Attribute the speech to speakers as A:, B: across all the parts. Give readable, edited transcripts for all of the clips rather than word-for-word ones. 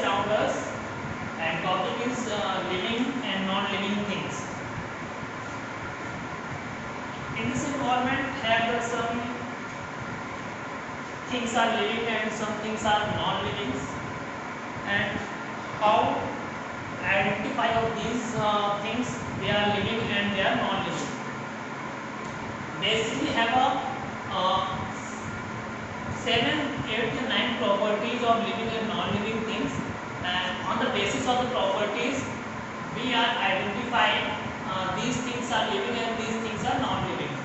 A: around us, and topic is living and non-living things. In this environment, have some things are living and some things are non-living, and how identify of these things they are living and they are non-living. Basically, have a 7, 8, and 9 properties of living and non-living things, and on the basis of the properties, we are identifying these things are living and these things are non-living.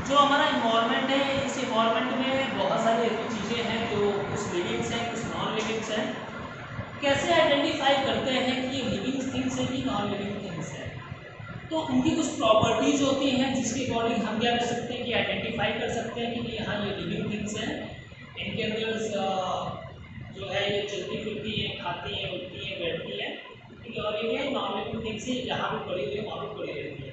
A: जो हमारा environment है, इस environment में बहुत सारी ऐसी चीज़ें हैं जो कुछ लिविंग्स हैं, कुछ नॉन लिविंग्स हैं. कैसे आइडेंटिफाई करते हैं कि ये लिविंग थिंग्स है कि नॉन लिविंग थिंग्स है? तो उनकी कुछ प्रॉपर्टीज होती हैं जिसके अकॉर्डिंग हम क्या कर सकते हैं कि आइडेंटिफाई कर सकते हैं कि हाँ ये लिविंग थिंग्स हैं. इनके अंदर जो है ये चलती फिरती है, खाती है, उठती है, बैठती है, ठीक है. और ये नॉन लिविंग थिंग्स है, जहाँ भी पड़ी हुई है वहाँ भी पड़ी रहती है.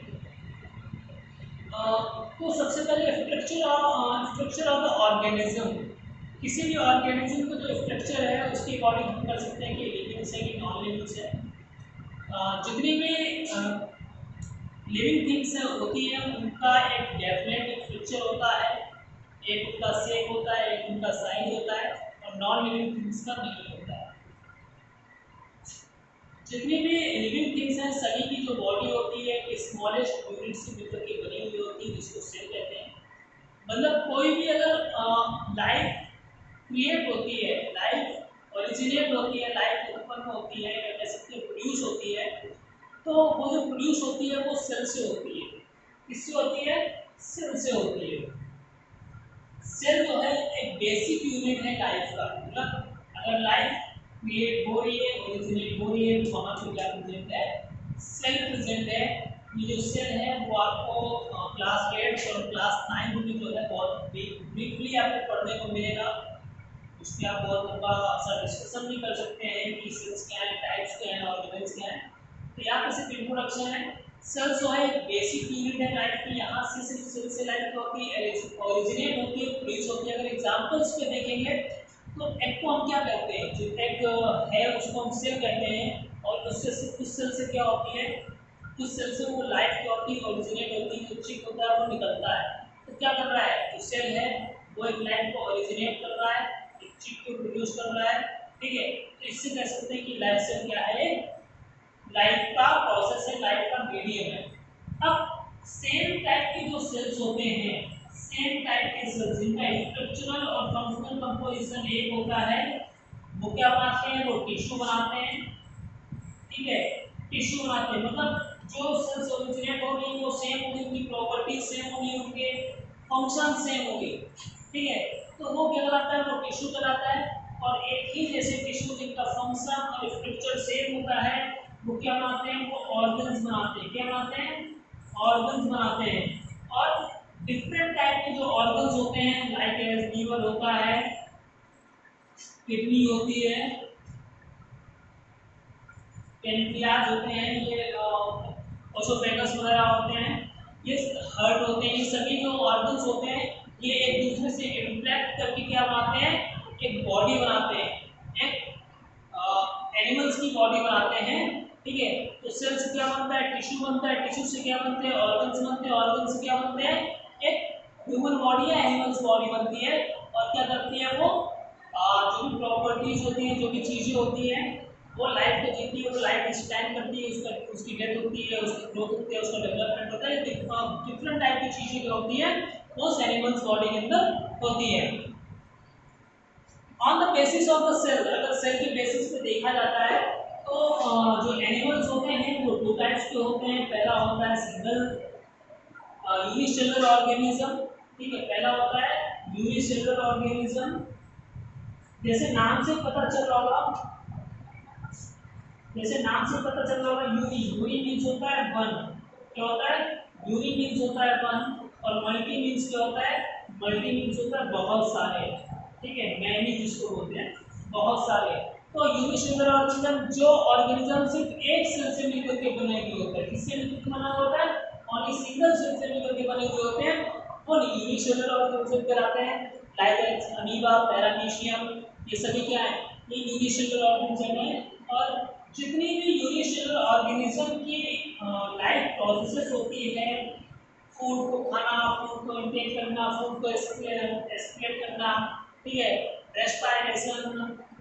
A: तो सबसे पहले स्ट्रक्चर ऑफ द ऑर्गेनिज्म. किसी भी ऑर्गेनिज्म का जो स्ट्रक्चर है उसके अकॉर्डिंग हम कर सकते हैं कि लिविंग्स है कि नॉन लिविंग्स है. जितनी भी लिविंग थिंग्स होती हैं उनका एक डेफिनेट स्ट्रक्चर होता है, एक उनका शेप होता है, एक उनका साइज होता है, और नॉन लिविंग थिंग्स का नहीं होता है. जितनी भी लिविंग थिंग्स हैं सभी की जो बॉडी होती है एक स्मॉलेस्ट यूनिट से मिलकर के बनी हुई होती है, जिसको सेल कहते हैं. मतलब कोई भी अगर लाइफ क्रिएट होती है, लाइफ ओरिजिनेट होती है, लाइफ उत्पन्न होती है, या कह सकते हैं प्रोड्यूस होती है, तो वो जो प्रोड्यूस होती है वो सेल से होती है. किससे होती है? सेल से होती है. सेल जो है एक बेसिक यूनिट है लाइफ का. मतलब अगर लाइफ क्रिएट हो रही है, ओरिजिनेट हो रही है, तो वहाँ पे क्या प्रेजेंट है? सेल प्रेजेंट है. ये जो सेल है वो आपको क्लास 8 और क्लास 9 में जो है बहुत ब्रीफली आपको पढ़ने को मिलेगा. उस पर आप बहुत लंबा सा डिस्कशन भी कर सकते हैं कि सेल्स क्या है, टाइप्स क्या है, ऑर्गेनेल्स क्या है. तो यहाँ पे सिर्फ इंट्रोडक्शन है. सेल जो है एक बेसिक यूनिट है लाइफ की. यहाँ से सिर्फ सेल से लाइफ होती है, ओरिजिनेट होती है, प्रोड्यूस होती है. अगर एग्जाम्पल्स पे देखेंगे तो एग को हम क्या कहते हैं? जो एग है उसको हम सेल कहते हैं, और उससे कुछ सेल से क्या होती है, कुछ सेल से वो लाइफ क्या होती है, ओरिजिनेट होती है, जो चिक होता है वो निकलता है. तो क्या कर रहा है? जो सेल है वो एक लाइफ को ओरिजिनेट कर रहा है, एक चिक को प्रोड्यूस कर रहा है, ठीक है. तो इससे कह सकते हैं कि लाइफ सेल क्या है? लाइफ का प्रोसेस है, लाइफ का मीडियम है. अब सेम टाइप के जो सेल्स होते हैं, सेम टाइप के सेल्स जिनका स्ट्रक्चरल और फंक्शनल कंपोजिशन एक होता है, वो क्या बनाते हैं? वो टिश्यू बनाते हैं, ठीक है. टिश्यू बनाते हैं मतलब जो सेल्स ओरिजिनेट हो रही है वो सेम होगी, उनकी प्रॉपर्टीज सेम होगी, उनके फंक्शन सेम होगी, ठीक है. तो वो क्या कराता है? वो टिश्यू कराता है. और एक ही जैसे टिश्यू जिनका फंक्शन और स्ट्रक्चर सेम होता है वो क्या बनाते हैं? वो ऑर्गन्स बनाते हैं. क्या बनाते हैं? ऑर्गन्स बनाते हैं. और डिफरेंट टाइप के जो ऑर्गन्स होते हैं लाइक लीवर होता है, किडनी होती है, पेनक्रियाज होते हैं, ये ओसोफेगस वगैरह होते हैं, ये हार्ट होते हैं. ये सभी जो ऑर्गन्स होते हैं ये एक दूसरे से इंटरेक्ट करके क्या बनाते हैं? एक बॉडी बनाते हैं, एक एनिमल्स की बॉडी बनाते हैं, ठीक है. तो सेल से क्या बनता है? टिश्यू बनता है. टिश्यू से क्या बनते हैं? ऑर्गन्स बनते हैं. ऑर्गन्स से क्या बनते हैं? एक ह्यूमन बॉडी या एनिमल्स बॉडी बनती है. और क्या करती है वो? जो भी प्रॉपर्टीज होती हैं, जो भी चीज़ें होती हैं, वो लाइफ को जीती है, वो लाइफ स्टैंड करती है, उसका उसकी डेथ होती है, उसकी ग्रोथ होती है, उसका डेवलपमेंट होता है. डिफरेंट टाइप की चीज़ें जो होती हैं वो एनिमल्स बॉडी के अंदर होती है. On the basis of the cell, अगर सेल के बेसिस पे देखा जाता है तो जो एनिमल्स होते हैं वो 2 टाइप्स के होते हैं. पहला होता है सिंगल यूनिसेलुलर ऑर्गेनिज्म, ठीक है. पहला होता है यूनिसेलुलर ऑर्गेनिज्म. जैसे नाम से पता चल रहा होगा, जैसे नाम से पता चल रहा होगा यूनी मीन्स होता है वन. क्या होता है? यूनी मीन्स होता है वन. और मल्टी मीन्स क्या होता है? मल्टी मीन्स होता है बहुत सारे, ठीक है. मैनी जिसको बोलते हैं, बहुत सारे. तो यूनिसेलुलर ऑर्गेनिज्म जो ऑर्गेनिज्म सिर्फ एक सेल से मिलकर के बने हुए होते हैं. किससे मिलकर बना होता है? ओनली सिंगल सेल से मिलकर के बने हुए होते हैं, वो यूनिसेलुलर ऑर्गेनिज्म कहलाते हैं. लाइक अमीबा, पैरामीशियम, ये सभी क्या है? ये यूनिसेलुलर ऑर्गेनिज्म है। और जितनी भी यूनिसेलुलर ऑर्गेनिज्म की लाइफ प्रोसेसेस होती है, फूड को खाना, फूड को इंटेक करना, फूड को एक्सक्रीट करना, ठीक है, रेस्पिरेशन,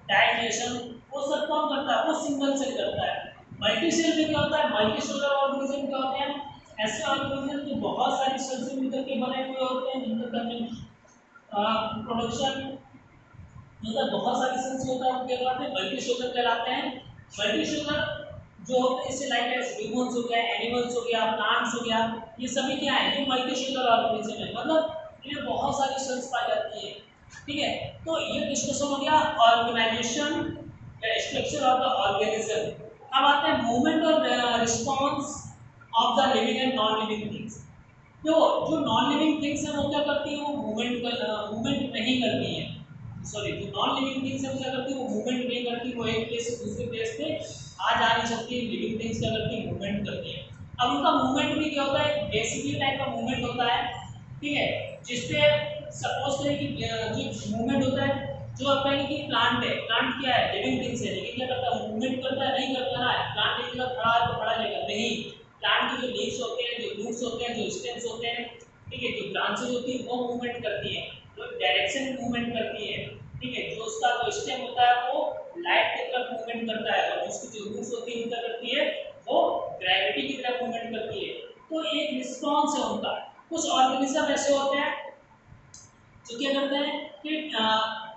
A: डाइजेशन, वो सब कौन करता है? वो सिंगल सेल करता है। मल्टी सेल में क्या होता है? मल्टी सेलुलर ऑर्गेनिज्म क्या होते हैं? ऐसे ऑर्गेनिज्म जो बहुत सारी सेल से मिलकर के बने हुए होते हैं, जिनका प्रोडक्शन मतलब बहुत सारी सेल्स होता है, वो क्या कहलाते हैं? मल्टी सेलुलर कहलाते हैं। मल्टी सेलुलर जो होते हैं, जैसे लाइक ह्यूमंस हो गया, एनिमल्स हो गया, प्लांट्स हो गया, ये सभी क्या है? ये मल्टी सेलुलर ऑर्गेनिज्म है, मतलब इनमें बहुत सारी सेल्स पाई जाती है। ठीक है, तो ये डिस्कशन हो गया ऑर्गेनाइजेशन या स्ट्रक्चर ऑफ द ऑर्गेनिज्म। अब आते हैं मूवमेंट और response of the living and non living things. तो जो नॉन लिविंग थिंग्स हैं वो क्या करती हैं? वो मूवमेंट नहीं करती हैं। सॉरी, जो नॉन लिविंग थिंग्स है वो क्या करती है? वो मूवमेंट नहीं करती, वो एक प्लेस से दूसरे प्लेस पे आ जा नहीं सकती। लिविंग थिंग्स क्या करती है? मूवमेंट करती है। अब उनका मूवमेंट भी क्या होता है? बेसिकली टाइप का मूवमेंट होता है, ठीक है, जिसपे सपोज करें कि जो मूवमेंट होता है, जो आप कहेंगे कि प्लांट है, प्लांट क्या है? लिविंग थिंग्स है, लेकिन क्या करता है? मूवमेंट करता है? नहीं करता ना। प्लांट एक जगह खड़ा है तो खड़ा रहेगा नहीं। प्लांट के जो लीव्स होते हैं, जो रूट्स होते हैं, जो स्टेम्स होते हैं, ठीक है, जो ब्रांचेज होती है, वो मूवमेंट करती है, जो डायरेक्शन में मूवमेंट करती है, ठीक है, जो उसका जो स्टेम होता है वो लाइट की तरफ मूवमेंट करता है, और उसकी जो रूट्स होती है वो क्या करती है? वो ग्रेविटी की तरफ मूवमेंट करती है। तो एक रिस्पॉन्स है उनका। कुछ ऑर्गेनिज्म ऐसे होते हैं जो क्या करते हैं कि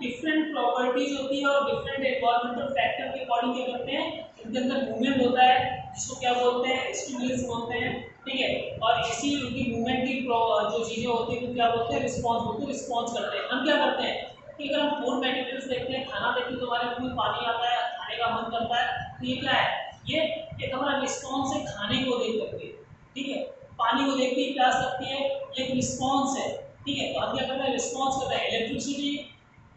A: डिफरेंट प्रॉपर्टीज होती है और डिफरेंट एनवायरमेंटल फैक्टर के अकॉर्डिंग क्या करते हैं? इनके अंदर मूवमेंट होता है, जिसको क्या बोलते हैं? स्टिमुलस बोलते हैं, ठीक है, और इसी उनकी मूवमेंट की जो चीजें होती है वो क्या बोलते हैं? रिस्पॉन्स बोलते हैं, रिस्पॉन्स करते हैं। हम क्या करते हैं कि अगर हम फूड मटेरियल्स देखते हैं, खाना देखते हैं, तो हमारे मुंह में पानी आता है, खाने का मन करता है, तो ये क्या है? ये एक हमारा रिस्पॉन्स है खाने को देख करके, ठीक है, पानी को देखते ही प्यास लगती है, एक रिस्पॉन्स है, ठीक है, तो हम क्या करते हैं? रिस्पॉन्स करते हैं। इलेक्ट्रिसिटी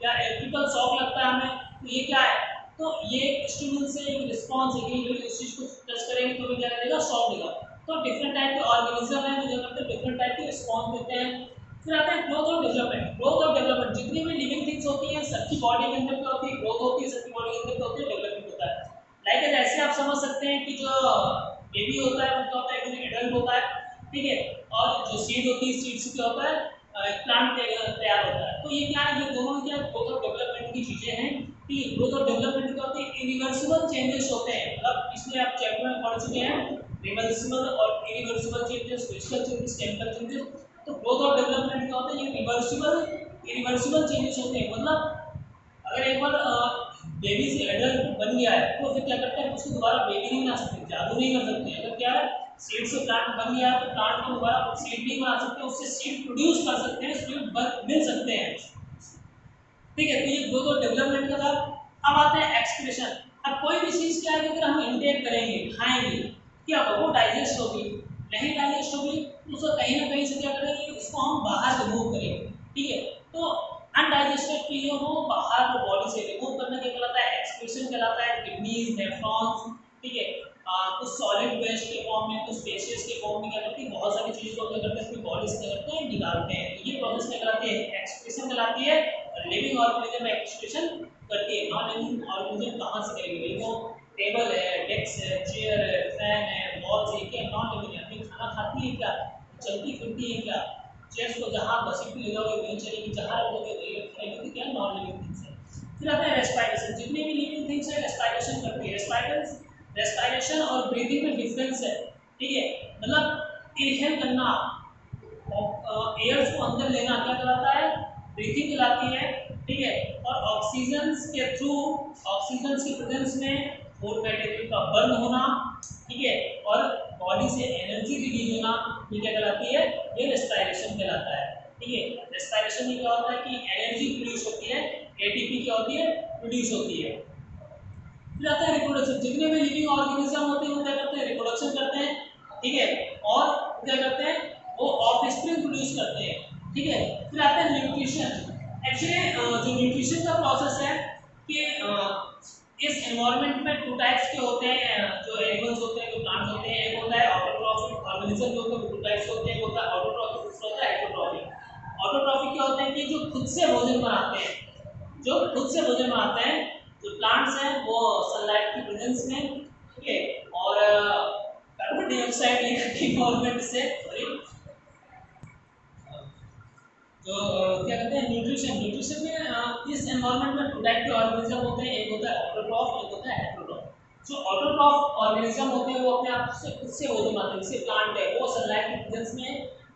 A: या इलेक्ट्रिकल शॉक लगता है हमें, तो ये क्या है? तो ये स्टिमुलस से एक रिस्पॉन्स है कि इस चीज को टच करेंगे तो भी क्या करेगा? शॉक देगा। तो डिफरेंट टाइप के ऑर्गेनिज्म है जो करते हैं डिफरेंट टाइप के रिस्पॉन्स देते हैं। फिर आता है ग्रोथ और डेवलपमेंट। ग्रोथ और डेवलपमेंट, जितनी भी लिविंग थिंग्स होती हैं सबकी बॉडी के अंदर क्या होती है? ग्रोथ होती है, सबकी बॉडी के अंदर क्या होती है? डेवलपमेंट होता है। लाइक ऐसे आप समझ सकते हैं कि जो बेबी होता है वो क्या होता है? एक एडल्ट होता है, ठीक है, और जो सीड होती है, सीड से क्या होता है? प्लांट तैयार होता है। तो ये क्या है? ये दोनों क्या ग्रोथ और डेवलपमेंट की चीजें हैं। ठीक, ग्रोथ और डेवलपमेंट क्या होती है? इरिवर्सिबल चेंजेस होते हैं, मतलब इसमें आप चैप्टर में पढ़ चुके हैं, रिवर्सिबल और irreversible changes, physical changes, chemical changes. तो ग्रोथ और डेवलपमेंट क्या होता है? ये इरिवर्सिबल चेंजेस होते हैं, मतलब अगर एक बार बेबी से एडल्ट बन गया है तो फिर क्या करते हैं? उसको दोबारा बेबी नहीं बना सकते, जादू नहीं कर सकते। अगर क्या है, सीड से प्लांट बन गया तो प्लांट को दोबारा सीड नहीं बना सकते, उससे सीड प्रोड्यूस कर सकते हैं, सीड मिल सकते हैं, ठीक है। तो ये ग्रोथ और डेवलपमेंट का था। अब आते हैं एक्सक्रीशन। अब कोई भी चीज क्या है कि अगर हम इनटेक करेंगे, खाएंगे, क्या होगा? वो डाइजेस्ट होगी, नहीं डाइजेस्ट होगी तो उसको कहीं ना कहीं से क्या करेंगे? उसको हम बाहर रिमूव करेंगे, ठीक है। तो अनडाइजेस्टेड चीजों को बाहर बॉडी से रिमूव करना क्या कहलाता है? एक्सक्रीशन कहलाता है। किडनीज, नेफ्रॉन्स, ठीक है, कुछ सॉलिड वेस्ट के फॉर्म में, कुछ स्पेसियस के फॉर्म में क्या करती है? बहुत सारी चीजों को क्या करते हैं? अपनी बॉडी से क्या करते हैं? निकालते हैं। तो ये प्रोसेस क्या कहलाती है? एक्सक्रीशन कहलाती है। लिविंग ऑर्गेनिज्म एक्सक्रीशन करती है। नॉन लिविंग ऑर्गेनिज्म कहाँ से करेंगे? वो टेबल है, डेस्क है, चेयर है, फैन है, वॉल्स है, क्या नॉन लिविंग है? अपनी खाना खाती है क्या? चलती फिरती है क्या? चेयर्स को जहाँ घसीट ले जाओगे वहीं चलेगी, जहाँ रखोगे वहीं रखेगी, तो क्या नॉन लिविंग थिंग्स है। फिर आता है रेस्पिरेशन। जितनी भी लिविंग थिंग्स है रेस्पिरेशन करती है। रेस्पिरेशन और ब्रीथिंग में डिफरेंस है, ठीक है, मतलब इनहेल करना, एयर को अंदर लेना क्या कहलाता है? ब्रीथिंग कहलाती है, ठीक है, और ऑक्सीजन के थ्रू, ऑक्सीजन की प्रेजेंस में फूड मटेरियल का बर्न होना, ठीक है, और बॉडी से एनर्जी रिलीज होना, ये क्या कहलाती है? ये रेस्पिरेशन कहलाता है, ठीक है। रेस्पिरेशन में क्या होता है कि एनर्जी प्रोड्यूस होती है, एटीपी क्या होती है? प्रोड्यूस होती है। फिर आता है रिप्रोडक्शन। जितने भी लिविंग ऑर्गेनिज्म होते हैं वो क्या करते हैं? रिप्रोडक्शन करते हैं, ठीक है, और क्या करते हैं? वो ऑफस्प्रिंग प्रोड्यूस करते हैं, ठीक है। फिर आता है न्यूट्रिशन। एक्चुअली जो न्यूट्रिशन का प्रोसेस है कि इस एनवायरनमेंट में टू टाइप्स के होते हैं, जो एनिमल्स होते हैं, जो प्लांट्स होते हैं। एक होता है ऑटोट्रॉफिक ऑर्गेनिज्म, जो होते हैं टू टाइप्स होते हैं, एक होता है ऑटोट्रॉफिक, दूसरा होता है हेटेरोट्रॉफिक। ऑटोट्रॉफिक क्या होते हैं कि जो खुद से भोजन बनाते हैं, जो खुद से भोजन बनाते हैं, जो प्लांट्स हैं वो सनलाइट की प्रेजेंस में, ठीक है, और कार्बन डाइऑक्साइड लेकर के इन्वायरमेंट से सॉरी जो क्या कहते हैं न्यूट्रिशन में इस एनवायरनमेंट में टू टाइप के ऑर्गेनिज्म होते हैं, एक होता है ऑटोट्रॉफ, एक होता है हेटेरोट्रॉफ। जो ऑटोट्रॉफ ऑर्गेनिज्म होते हैं वो अपने आप से खुद से वो बनाते हैं, जैसे प्लांट है वो सनलाइट की प्रेजेंस में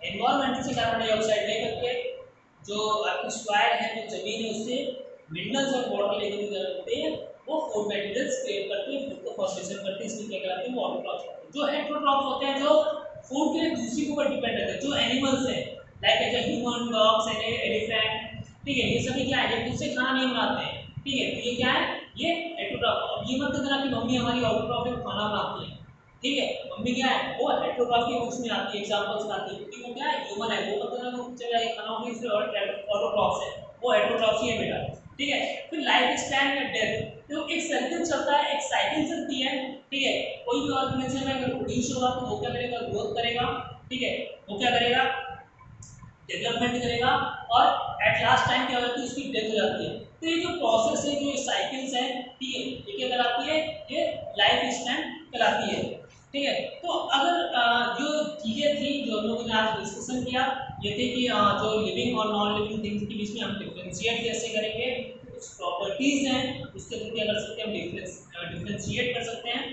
A: एनवायरनमेंट से कार्बन डाइऑक्साइड लेकर के जो आपकी सॉइल है जो जमीन है उससे मिनरल्स और वाटर लेकर के हैं, वो फूड मटेरियल्स क्रिएट करते हैं, फूड को फॉर्मेशन करते हैं, इसलिए क्या कहलाते हैं वो ऑटोट्रॉफ। जो हेटेरोट्रॉफ होते हैं जो फूड के लिए दूसरी के ऊपर डिपेंड रहते हैं, जो एनिमल्स हैं like as human, dogs and elephant, ठीक है, ये सभी क्या है, ये खुद से खाना नहीं बनाते हैं, ठीक है, तो ये क्या है, ये हेटेरोट्रॉफ। अब ये मत कहना कि मम्मी हमारी ऑटोट्रॉफ है खाना बनाती है, ठीक है, मम्मी क्या है वो हेटेरोट्रॉफ के बुक्स में आती है, एग्जांपल्स में आती है, क्योंकि वो क्या है ह्यूमन है, वो मत कहना वो चला ये खाना होगी इसलिए ऑटोट्रॉफ है, वो हेटेरोट्रॉफ ही है बेटा, ठीक है। फिर लाइफ स्पैन या डेथ, तो एक सर्कल चलता है, एक साइकिल चलती है, ठीक है, कोई भी ऑर्गेनिज्म में अगर प्रोड्यूस होगा तो वो क्या करेगा, ग्रोथ करेगा, ठीक है, वो क्या करेगा, डेवलपमेंट करेगा, और एट लास्ट टाइम क्या होती है उसकी डेथ हो जाती है। तो ये जो प्रोसेस है, जो साइकिल्स हैं, ठीक है, ये क्या कहलाती है, ये लाइफ स्पैन कहलाती है, ठीक है। तो अगर जो चीज़ें थी जो हम लोगों ने आज डिस्कशन किया, ये थे कि जो लिविंग और नॉन लिविंग थिंग्स के बीच में हम डिफ्रेंशिएट कैसे करेंगे, कुछ प्रॉपर्टीज़ हैं उसके थ्रू क्या कर सकते हैं, हम डिफ्रेंशिएट कर सकते हैं।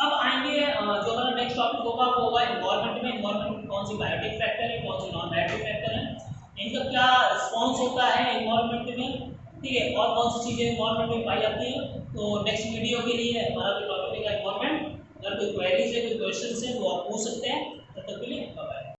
A: अब आएंगे जो हमारा नेक्स्ट टॉपिक होगा वो होगा एनवायरनमेंट में। एनवायरनमेंट में कौन सी बायोटिक फैक्टर है, कौन सी नॉन बायोटिक फैक्टर है, इनका क्या रिस्पॉन्स होता है एनवायरनमेंट में, ठीक है, और कौन सी चीज़ें एनवायरनमेंट में पाई जाती हैं। तो नेक्स्ट वीडियो के लिए हमारा जो टॉपिक है एनवायरनमेंट, अगर कोई क्वेरीज है, कोई क्वेश्चन है वो आप पूछ सकते हैं। तब तक के लिए